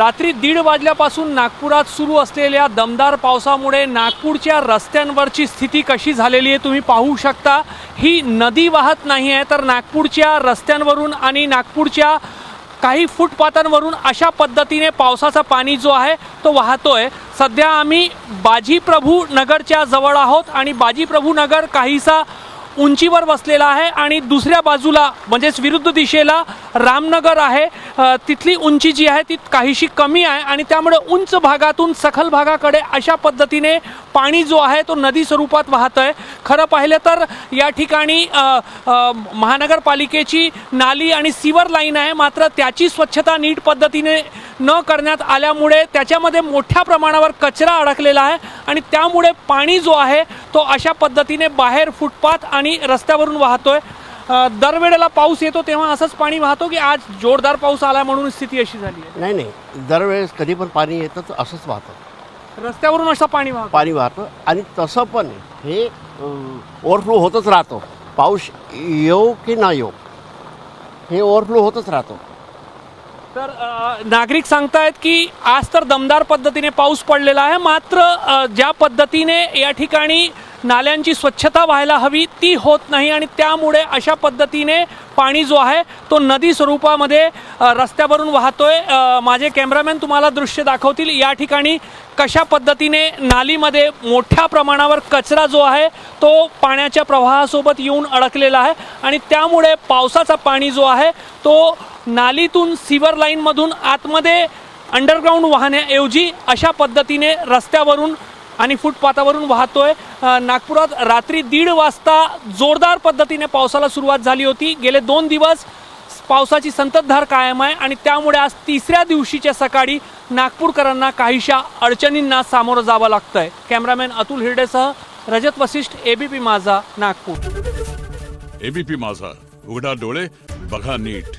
रात्री 1:30 वाजल्यापासून नागपुरात सुरू असलेल्या दमदार पावसामुळे नागपूरच्या रस्त्यांवरची स्थिती कशी झालेली आहे तुम्ही पाहू शकता। ही नदी वाहत नाही आहे, तर नागपूरच्या रस्त्यांवरून आणि नागपूरच्या काही फुटपाथांवरून अशा पद्धतीने पावसाचा पाणी जो आहे तो वाहतोय। सध्या आम्ही बाजीप्रभू नगरच्या जवळ आहोत आणि बाजीप्रभू नगर काहीसा उंचीवर बसलेला आहे आणि दुसऱ्या बाजूला म्हणजेच विरुद्ध दिशेला रामनगर आहे। तिथली उंची जी आहे ती काहीशी कमी आहे आणि त्यामुळे उंच भागातून सखल भागाकडे अशा पद्धतीने पाणी जो आहे तो नदी स्वरूपात वाहतोय। खरं पाहिलं तर या ठिकाणी महानगरपालिकेची नाली आणि सीवर लाईन आहे, मात्र त्याची स्वच्छता नीट पद्धतीने न करण्यात आल्यामुळे त्याच्यामध्ये मोठ्या प्रमाणावर कचरा अडकलेला आहे आणि त्यामुळे पाणी जो आहे तो अशा पद्धतीने बाहेर फुटपाथ आणि रस्त्यावरून वाहतोय। दरवेळेला पाऊस येतो तेव्हा असंच पाणी वाहतो की आज जोरदार पाऊस आला म्हणून स्थिती अशी झाली आहे? नाही नाही, दरवेळेस कधी पण पाणी येतं तर असंच वाहतं, रस्त्यावरून असं पाणी वाहतं आणि तसं पण हे ओव्हरफ्लो होतच राहतो। पाऊस येऊ की ना येऊ हे ओव्हरफ्लो होतच राहतो। तर नागरिक सांगतायत की आज तर दमदार पद्धतीने पाऊस पडलेला आहे, मात्र ज्या पद्धतीने या ठिकाणी नाल्यांची स्वच्छता व्हायला हवी ती होत नाही आणि त्यामुळे अशा पद्धतीने पाणी जो आहे तो नदी स्वरूपामध्ये रस्त्यावरून वाहतोय। माझे कॅमेरामॅन तुम्हाला दृश्य दाखवतील या ठिकाणी कशा पद्धतीने नालीमध्ये मोठ्या प्रमाणावर कचरा जो आहे तो पाण्याच्या प्रवाहासोबत येऊन अडकलेला आहे आणि त्यामुळे पावसाचा पाणी जो आहे तो नालीतून सीवर लाईनमधून आतमध्ये अंडरग्राऊंड वाहण्याऐवजी अशा पद्धतीने रस्त्यावरून आणि फुटपाथावरून वाहतोय। नागपुरात रात्री 1:30 वाजता जोरदार पद्धतीने पावसाला सुरुवात झाली होती। गेले 2 दिवस पावसाची संततधार कायम आहे आणि त्यामुळे आज तिसऱ्या दिवशीच्या सकाळी नागपूरकरांना काहीशा अडचणींना सामोरं जावं लागतंय। कॅमेरामॅन अतुल हिरडेसह रजत वशिष्ठ, एबीपी माझा, नागपूर। एबीपी माझा, उघडा डोळे बघा नीट।